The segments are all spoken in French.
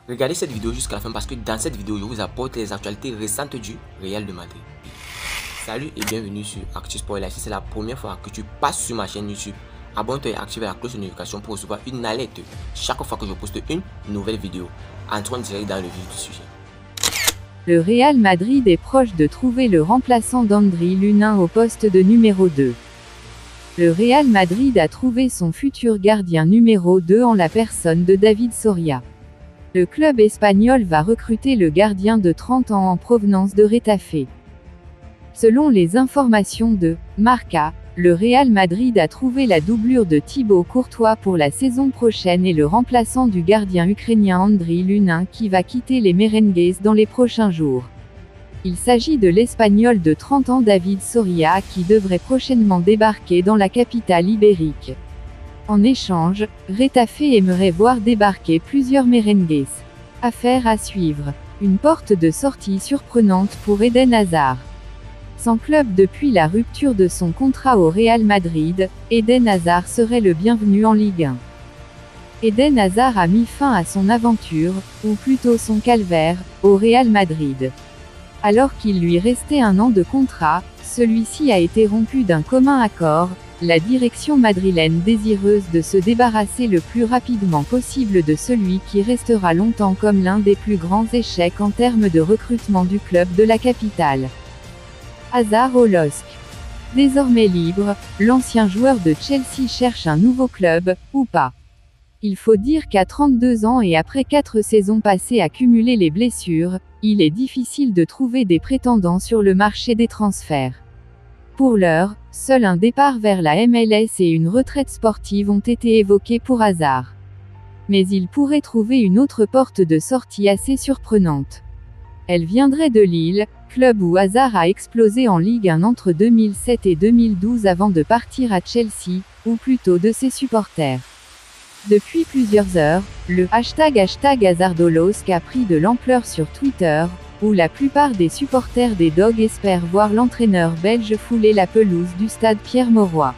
Regardez cette vidéo jusqu'à la fin parce que dans cette vidéo, je vous apporte les actualités récentes du Real de Madrid. Salut et bienvenue sur Actu Sport. Si c'est la première fois que tu passes sur ma chaîne YouTube, abonne-toi et active la cloche de notification pour recevoir une alerte chaque fois que je poste une nouvelle vidéo. Entrons direct dans le vif du sujet. Le Real Madrid est proche de trouver le remplaçant d'Andriy Lunin au poste de numéro 2. Le Real Madrid a trouvé son futur gardien numéro 2 en la personne de David Soria. Le club espagnol va recruter le gardien de 30 ans en provenance de Retafe. Selon les informations de Marca, le Real Madrid a trouvé la doublure de Thibaut Courtois pour la saison prochaine et le remplaçant du gardien ukrainien Andriy Lunin qui va quitter les Merengues dans les prochains jours. Il s'agit de l'Espagnol de 30 ans David Soria qui devrait prochainement débarquer dans la capitale ibérique. En échange, Retafe aimerait voir débarquer plusieurs Merengues. Affaire à suivre. Une porte de sortie surprenante pour Eden Hazard. Sans club depuis la rupture de son contrat au Real Madrid, Eden Hazard serait le bienvenu en Ligue 1. Eden Hazard a mis fin à son aventure, ou plutôt son calvaire, au Real Madrid. Alors qu'il lui restait un an de contrat, celui-ci a été rompu d'un commun accord, la direction madrilène désireuse de se débarrasser le plus rapidement possible de celui qui restera longtemps comme l'un des plus grands échecs en termes de recrutement du club de la capitale. Hazard au LOSC. Désormais libre, l'ancien joueur de Chelsea cherche un nouveau club, ou pas. Il faut dire qu'à 32 ans et après 4 saisons passées à cumuler les blessures, il est difficile de trouver des prétendants sur le marché des transferts. Pour l'heure, seul un départ vers la MLS et une retraite sportive ont été évoqués pour Hazard. Mais il pourrait trouver une autre porte de sortie assez surprenante. Elle viendrait de Lille, club où Hazard a explosé en Ligue 1 entre 2007 et 2012 avant de partir à Chelsea, ou plutôt de ses supporters. Depuis plusieurs heures, le hashtag #HazardOLOSC a pris de l'ampleur sur Twitter, où la plupart des supporters des Dogs espèrent voir l'entraîneur belge fouler la pelouse du stade Pierre-Mauroy.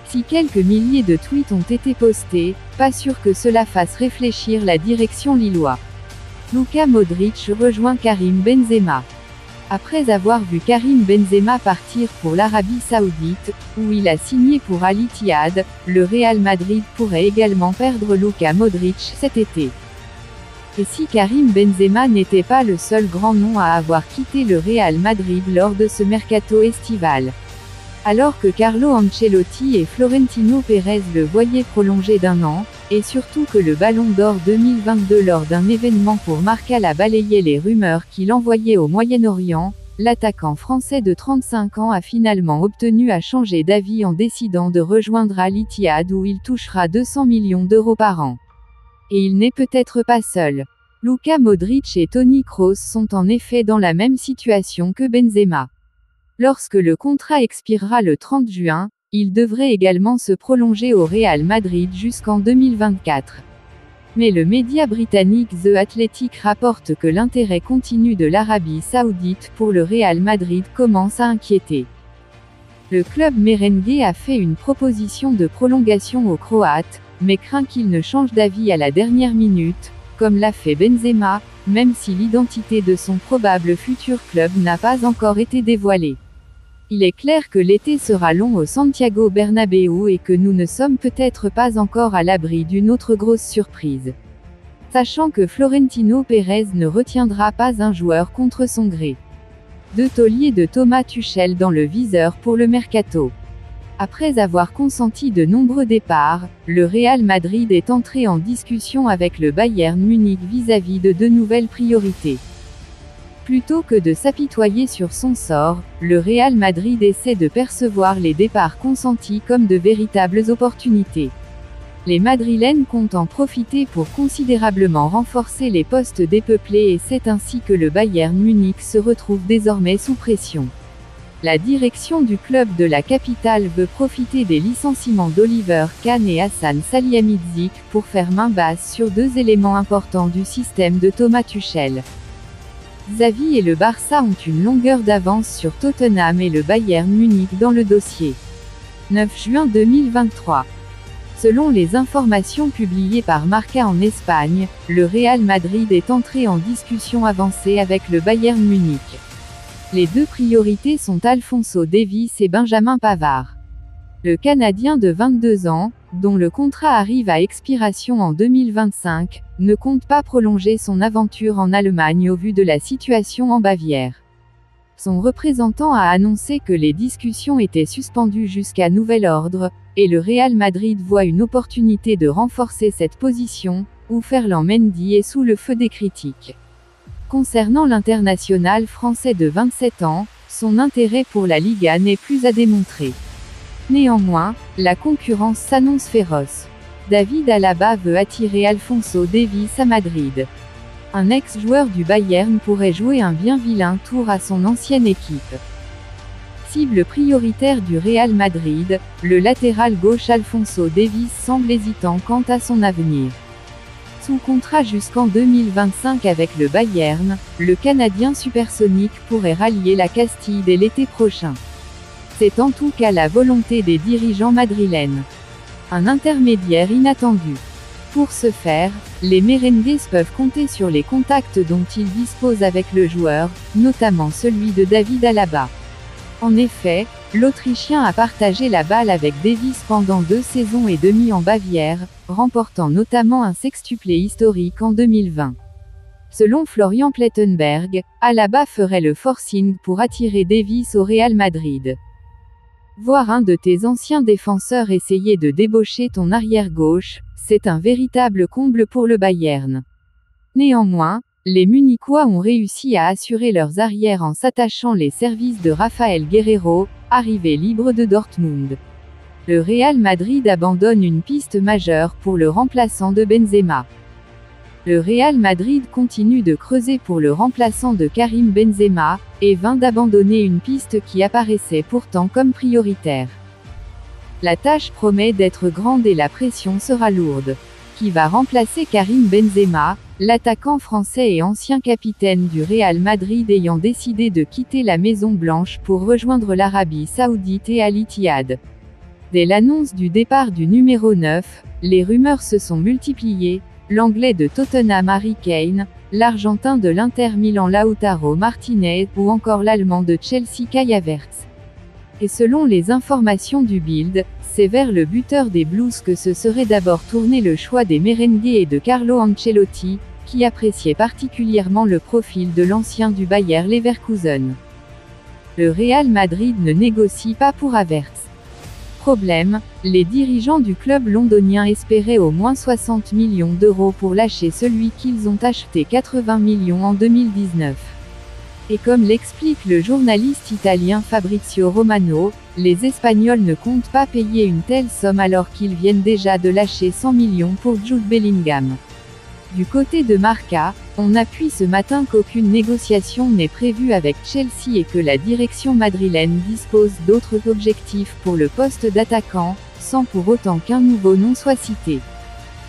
Si quelques milliers de tweets ont été postés, pas sûr que cela fasse réfléchir la direction lilloise. Luka Modric rejoint Karim Benzema. Après avoir vu Karim Benzema partir pour l'Arabie Saoudite, où il a signé pour Al Ittihad, le Real Madrid pourrait également perdre Luka Modric cet été. Et si Karim Benzema n'était pas le seul grand nom à avoir quitté le Real Madrid lors de ce mercato estival. Alors que Carlo Ancelotti et Florentino Pérez le voyaient prolongé d'un an, et surtout que le Ballon d'Or 2022 lors d'un événement pour Marca a balayé les rumeurs qu'il envoyait au Moyen-Orient, l'attaquant français de 35 ans a finalement obtenu à changer d'avis en décidant de rejoindre Al Ittihad où il touchera 200 millions d'euros par an. Et il n'est peut-être pas seul. Luka Modric et Toni Kroos sont en effet dans la même situation que Benzema. Lorsque le contrat expirera le 30 juin, il devrait également se prolonger au Real Madrid jusqu'en 2024. Mais le média britannique The Athletic rapporte que l'intérêt continu de l'Arabie Saoudite pour le Real Madrid commence à inquiéter. Le club merengue a fait une proposition de prolongation aux Croates, mais craint qu'il ne change d'avis à la dernière minute, comme l'a fait Benzema, même si l'identité de son probable futur club n'a pas encore été dévoilée. Il est clair que l'été sera long au Santiago Bernabéu et que nous ne sommes peut-être pas encore à l'abri d'une autre grosse surprise. Sachant que Florentino Pérez ne retiendra pas un joueur contre son gré. 2 tauliers de Thomas Tuchel dans le viseur pour le mercato. Après avoir consenti de nombreux départs, le Real Madrid est entré en discussion avec le Bayern Munich vis-à-vis de 2 nouvelles priorités. Plutôt que de s'apitoyer sur son sort, le Real Madrid essaie de percevoir les départs consentis comme de véritables opportunités. Les Madrilènes comptent en profiter pour considérablement renforcer les postes dépeuplés et c'est ainsi que le Bayern Munich se retrouve désormais sous pression. La direction du club de la capitale veut profiter des licenciements d'Oliver Kahn et Hassan Salihamidzic pour faire main basse sur 2 éléments importants du système de Thomas Tuchel. Xavi et le Barça ont une longueur d'avance sur Tottenham et le Bayern Munich dans le dossier. 9 juin 2023. Selon les informations publiées par Marca en Espagne, le Real Madrid est entré en discussion avancée avec le Bayern Munich. Les deux priorités sont Alphonso Davies et Benjamin Pavard. Le Canadien de 22 ans, dont le contrat arrive à expiration en 2025, ne compte pas prolonger son aventure en Allemagne au vu de la situation en Bavière. Son représentant a annoncé que les discussions étaient suspendues jusqu'à nouvel ordre, et le Real Madrid voit une opportunité de renforcer cette position, où Ferland Mendy est sous le feu des critiques. Concernant l'international français de 27 ans, son intérêt pour la Liga n'est plus à démontrer. Néanmoins, la concurrence s'annonce féroce. David Alaba veut attirer Alphonso Davies à Madrid. Un ex-joueur du Bayern pourrait jouer un bien vilain tour à son ancienne équipe. Cible prioritaire du Real Madrid, le latéral gauche Alphonso Davies semble hésitant quant à son avenir. Sous contrat jusqu'en 2025 avec le Bayern, le Canadien supersonique pourrait rallier la Castille dès l'été prochain. C'est en tout cas la volonté des dirigeants madrilènes. Un intermédiaire inattendu. Pour ce faire, les Merengues peuvent compter sur les contacts dont ils disposent avec le joueur, notamment celui de David Alaba. En effet, l'Autrichien a partagé la balle avec Davies pendant 2 saisons et demie en Bavière, remportant notamment un sextuplé historique en 2020. Selon Florian Plettenberg, Alaba ferait le forcing pour attirer Davies au Real Madrid. Voir un de tes anciens défenseurs essayer de débaucher ton arrière-gauche, c'est un véritable comble pour le Bayern. Néanmoins, les Munichois ont réussi à assurer leurs arrières en s'attachant les services de Rafael Guerreiro, arrivé libre de Dortmund. Le Real Madrid abandonne une piste majeure pour le remplaçant de Benzema. Le Real Madrid continue de creuser pour le remplaçant de Karim Benzema, et vient d'abandonner une piste qui apparaissait pourtant comme prioritaire. La tâche promet d'être grande et la pression sera lourde. Qui va remplacer Karim Benzema, l'attaquant français et ancien capitaine du Real Madrid ayant décidé de quitter la Maison Blanche pour rejoindre l'Arabie Saoudite et Al-Ittihad. Dès l'annonce du départ du numéro 9, les rumeurs se sont multipliées, l'anglais de Tottenham Harry Kane, l'argentin de l'Inter Milan Lautaro Martinez ou encore l'allemand de Chelsea Kai Havertz. Et selon les informations du Bild, c'est vers le buteur des Blues que se serait d'abord tourné le choix des Merengues et de Carlo Ancelotti, qui appréciait particulièrement le profil de l'ancien du Bayer Leverkusen. Le Real Madrid ne négocie pas pour Havertz. Problème, les dirigeants du club londonien espéraient au moins 60 millions d'euros pour lâcher celui qu'ils ont acheté 80 millions en 2019. Et comme l'explique le journaliste italien Fabrizio Romano, les Espagnols ne comptent pas payer une telle somme alors qu'ils viennent déjà de lâcher 100 millions pour Jude Bellingham. Du côté de Marca, on appuie ce matin qu'aucune négociation n'est prévue avec Chelsea et que la direction madrilène dispose d'autres objectifs pour le poste d'attaquant, sans pour autant qu'un nouveau nom soit cité.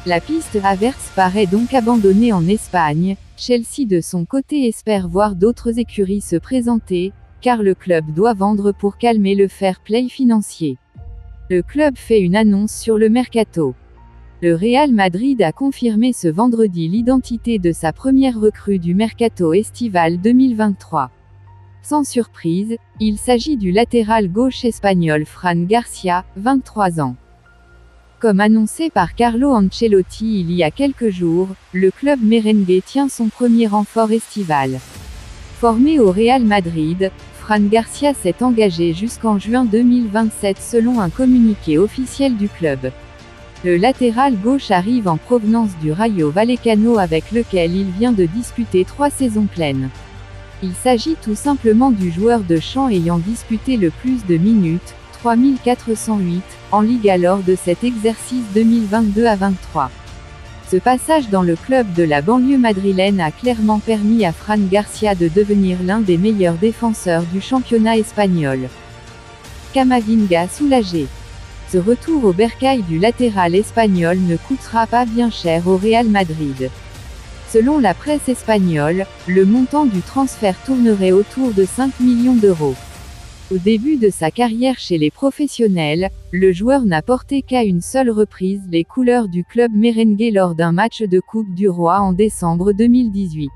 La piste Havertz paraît donc abandonnée en Espagne. Chelsea de son côté espère voir d'autres écuries se présenter, car le club doit vendre pour calmer le fair play financier. Le club fait une annonce sur le mercato. Le Real Madrid a confirmé ce vendredi l'identité de sa première recrue du mercato estival 2023. Sans surprise, il s'agit du latéral gauche espagnol Fran Garcia, 23 ans. Comme annoncé par Carlo Ancelotti il y a quelques jours, le club merengue tient son premier renfort estival. Formé au Real Madrid, Fran Garcia s'est engagé jusqu'en juin 2027 selon un communiqué officiel du club. Le latéral gauche arrive en provenance du Rayo Vallecano avec lequel il vient de disputer 3 saisons pleines. Il s'agit tout simplement du joueur de champ ayant disputé le plus de minutes, 3408, en Liga lors de cet exercice 2022 à 23. Ce passage dans le club de la banlieue madrilène a clairement permis à Fran Garcia de devenir l'un des meilleurs défenseurs du championnat espagnol. Camavinga soulagé. Ce retour au bercail du latéral espagnol ne coûtera pas bien cher au Real Madrid. Selon la presse espagnole, le montant du transfert tournerait autour de 5 millions d'euros. Au début de sa carrière chez les professionnels, le joueur n'a porté qu'à une seule reprise les couleurs du club merengue lors d'un match de Coupe du Roi en décembre 2018.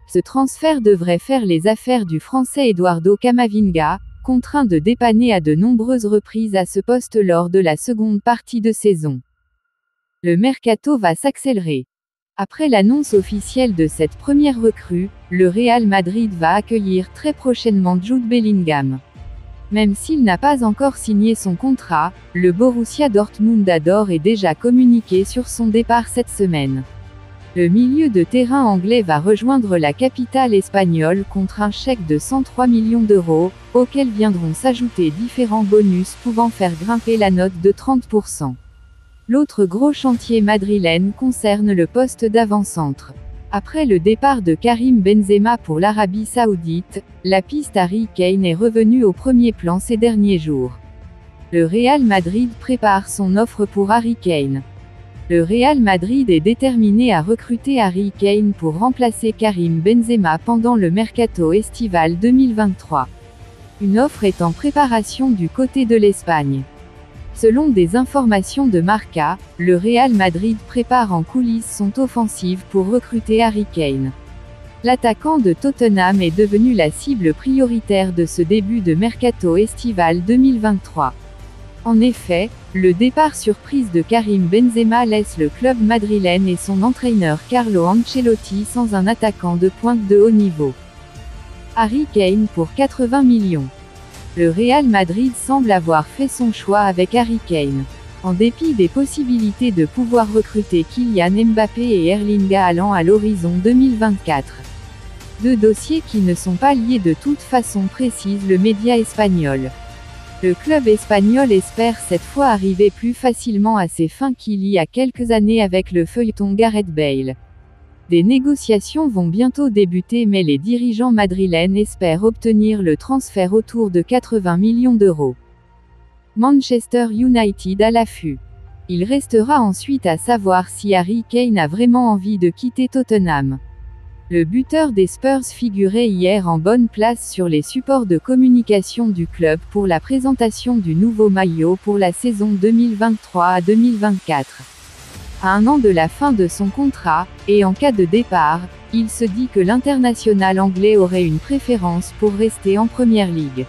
Ce transfert devrait faire les affaires du Français Eduardo Camavinga, contraint de dépanner à de nombreuses reprises à ce poste lors de la seconde partie de saison. Le mercato va s'accélérer. Après l'annonce officielle de cette première recrue, le Real Madrid va accueillir très prochainement Jude Bellingham. Même s'il n'a pas encore signé son contrat, le Borussia Dortmund a d'ores et déjà communiqué sur son départ cette semaine. Le milieu de terrain anglais va rejoindre la capitale espagnole contre un chèque de 103 millions d'euros, auquel viendront s'ajouter différents bonus pouvant faire grimper la note de 30%. L'autre gros chantier madrilène concerne le poste d'avant-centre. Après le départ de Karim Benzema pour l'Arabie Saoudite, la piste Harry Kane est revenue au premier plan ces derniers jours. Le Real Madrid prépare son offre pour Harry Kane. Le Real Madrid est déterminé à recruter Harry Kane pour remplacer Karim Benzema pendant le mercato estival 2023. Une offre est en préparation du côté de l'Espagne. Selon des informations de Marca, le Real Madrid prépare en coulisses son offensive pour recruter Harry Kane. L'attaquant de Tottenham est devenu la cible prioritaire de ce début de mercato estival 2023. En effet, le départ surprise de Karim Benzema laisse le club madrilène et son entraîneur Carlo Ancelotti sans un attaquant de pointe de haut niveau. Harry Kane pour 80 millions. Le Real Madrid semble avoir fait son choix avec Harry Kane. En dépit des possibilités de pouvoir recruter Kylian Mbappé et Erling Haaland à l'horizon 2024. Deux dossiers qui ne sont pas liés de toute façon, précise le média espagnol. Le club espagnol espère cette fois arriver plus facilement à ses fins qu'il y a quelques années avec le feuilleton Gareth Bale. Des négociations vont bientôt débuter, mais les dirigeants madrilènes espèrent obtenir le transfert autour de 80 millions d'euros. Manchester United à l'affût. Il restera ensuite à savoir si Harry Kane a vraiment envie de quitter Tottenham. Le buteur des Spurs figurait hier en bonne place sur les supports de communication du club pour la présentation du nouveau maillot pour la saison 2023 à 2024. À un an de la fin de son contrat, et en cas de départ, il se dit que l'international anglais aurait une préférence pour rester en Première Ligue,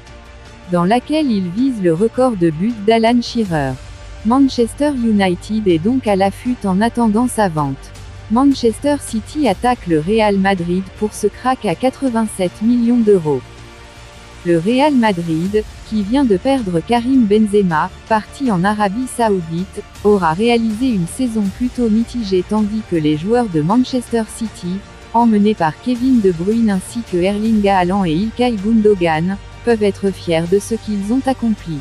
dans laquelle il vise le record de buts d'Alan Shearer. Manchester United est donc à l'affût en attendant sa vente. Manchester City attaque le Real Madrid pour ce crack à 87 millions d'euros. Le Real Madrid, qui vient de perdre Karim Benzema, parti en Arabie Saoudite, aura réalisé une saison plutôt mitigée tandis que les joueurs de Manchester City, emmenés par Kevin De Bruyne ainsi que Erling Haaland et Ilkay Gundogan, peuvent être fiers de ce qu'ils ont accompli.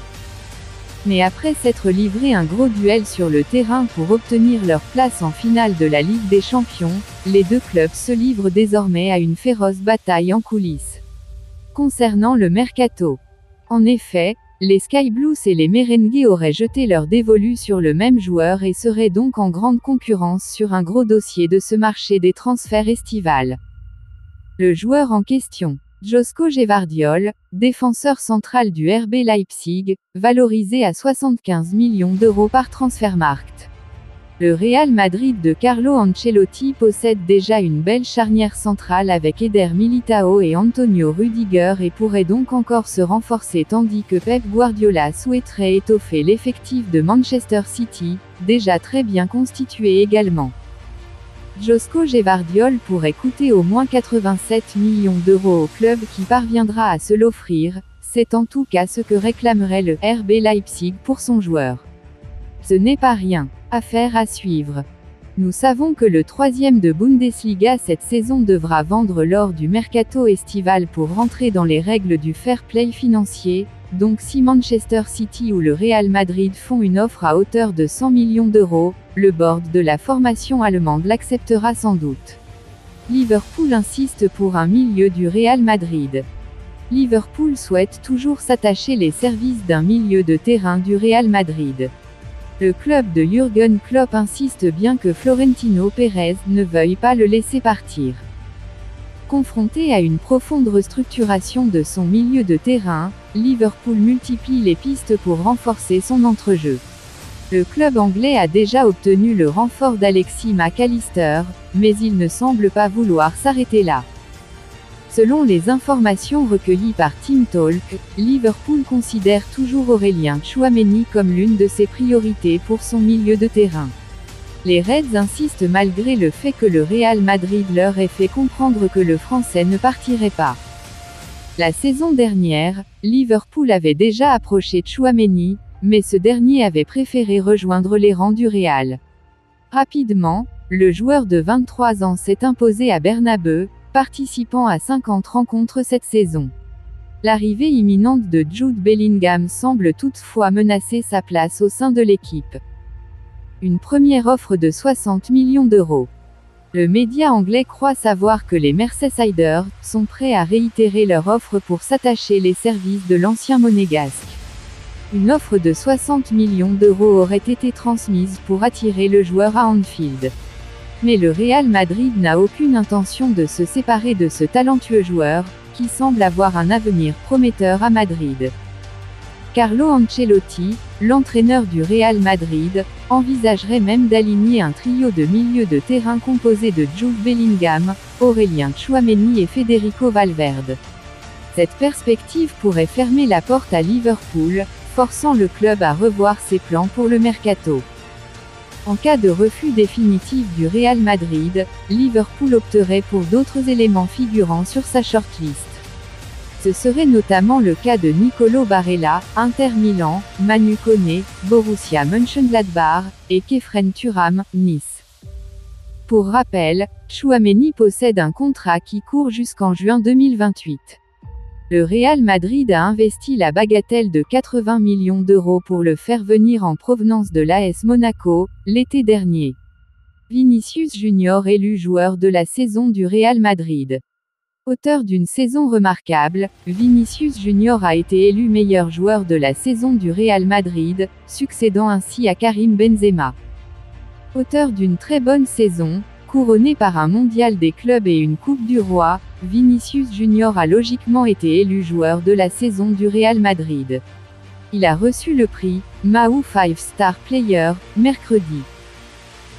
Mais après s'être livré un gros duel sur le terrain pour obtenir leur place en finale de la Ligue des Champions, les deux clubs se livrent désormais à une féroce bataille en coulisses. Concernant le mercato. En effet, les Sky Blues et les merengues auraient jeté leur dévolu sur le même joueur et seraient donc en grande concurrence sur un gros dossier de ce marché des transferts estivales. Le joueur en question, Joško Gvardiol, défenseur central du RB Leipzig, valorisé à 75 millions d'euros par Transfermarkt. Le Real Madrid de Carlo Ancelotti possède déjà une belle charnière centrale avec Eder Militao et Antonio Rudiger et pourrait donc encore se renforcer tandis que Pep Guardiola souhaiterait étoffer l'effectif de Manchester City, déjà très bien constitué également. Joško Gvardiol pourrait coûter au moins 87 millions d'euros au club qui parviendra à se l'offrir, c'est en tout cas ce que réclamerait le RB Leipzig pour son joueur. Ce n'est pas rien. Affaire à suivre. Nous savons que le troisième de Bundesliga cette saison devra vendre lors du mercato estival pour rentrer dans les règles du fair play financier, donc si Manchester City ou le Real Madrid font une offre à hauteur de 100 millions d'euros, le board de la formation allemande l'acceptera sans doute. Liverpool insiste pour un milieu du Real Madrid. Liverpool souhaite toujours s'attacher les services d'un milieu de terrain du Real Madrid. Le club de Jürgen Klopp insiste bien que Florentino Pérez ne veuille pas le laisser partir. Confronté à une profonde restructuration de son milieu de terrain, Liverpool multiplie les pistes pour renforcer son entrejeu. Le club anglais a déjà obtenu le renfort d'Alexis Mac Allister, mais il ne semble pas vouloir s'arrêter là. Selon les informations recueillies par Team Talk, Liverpool considère toujours Aurélien Tchouaméni comme l'une de ses priorités pour son milieu de terrain. Les Reds insistent malgré le fait que le Real Madrid leur ait fait comprendre que le Français ne partirait pas. La saison dernière, Liverpool avait déjà approché Tchouaméni, mais ce dernier avait préféré rejoindre les rangs du Real. Rapidement, le joueur de 23 ans s'est imposé à Bernabeu, participant à 50 rencontres cette saison. L'arrivée imminente de Jude Bellingham semble toutefois menacer sa place au sein de l'équipe. Une première offre de 60 millions d'euros. Le média anglais croit savoir que les Merseysiders sont prêts à réitérer leur offre pour s'attacher les services de l'ancien monégasque. Une offre de 60 millions d'euros aurait été transmise pour attirer le joueur à Anfield. Mais le Real Madrid n'a aucune intention de se séparer de ce talentueux joueur, qui semble avoir un avenir prometteur à Madrid. Carlo Ancelotti, l'entraîneur du Real Madrid, envisagerait même d'aligner un trio de milieux de terrain composé de Jude Bellingham, Aurélien Tchouaméni et Federico Valverde. Cette perspective pourrait fermer la porte à Liverpool, forçant le club à revoir ses plans pour le mercato. En cas de refus définitif du Real Madrid, Liverpool opterait pour d'autres éléments figurant sur sa shortlist. Ce serait notamment le cas de Nicolo Barella, Inter Milan, Manu Koné, Borussia Mönchengladbach, et Khéphren Thuram, Nice. Pour rappel, Tchouaméni possède un contrat qui court jusqu'en juin 2028. Le Real Madrid a investi la bagatelle de 80 millions d'euros pour le faire venir en provenance de l'AS Monaco, l'été dernier. Vinicius Junior élu joueur de la saison du Real Madrid. Auteur d'une saison remarquable, Vinicius Junior a été élu meilleur joueur de la saison du Real Madrid, succédant ainsi à Karim Benzema. Auteur d'une très bonne saison, couronné par un mondial des clubs et une Coupe du Roi, Vinicius Junior a logiquement été élu joueur de la saison du Real Madrid. Il a reçu le prix Mahou 5-Star Player, mercredi.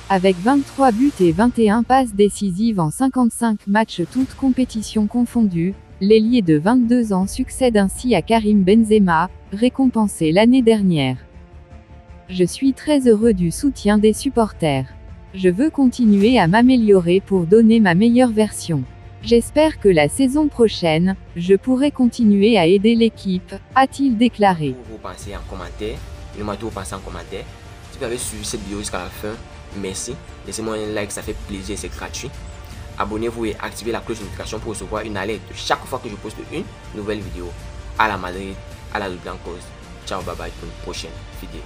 Avec 23 buts et 21 passes décisives en 55 matchs toutes compétitions confondues, l'ailier de 22 ans succède ainsi à Karim Benzema, récompensé l'année dernière. Je suis très heureux du soutien des supporters. Je veux continuer à m'améliorer pour donner ma meilleure version. J'espère que la saison prochaine, je pourrai continuer à aider l'équipe, a-t-il déclaré. Vous pensez en commentaire, dites-moi tout vous pensez en commentaire. Si vous avez suivi cette vidéo jusqu'à la fin, merci. Laissez-moi un like, ça fait plaisir, c'est gratuit. Abonnez-vous et activez la cloche de notification pour recevoir une alerte chaque fois que je poste une nouvelle vidéo. À la Madrid, à la Blancos. Ciao, bye bye pour une prochaine vidéo.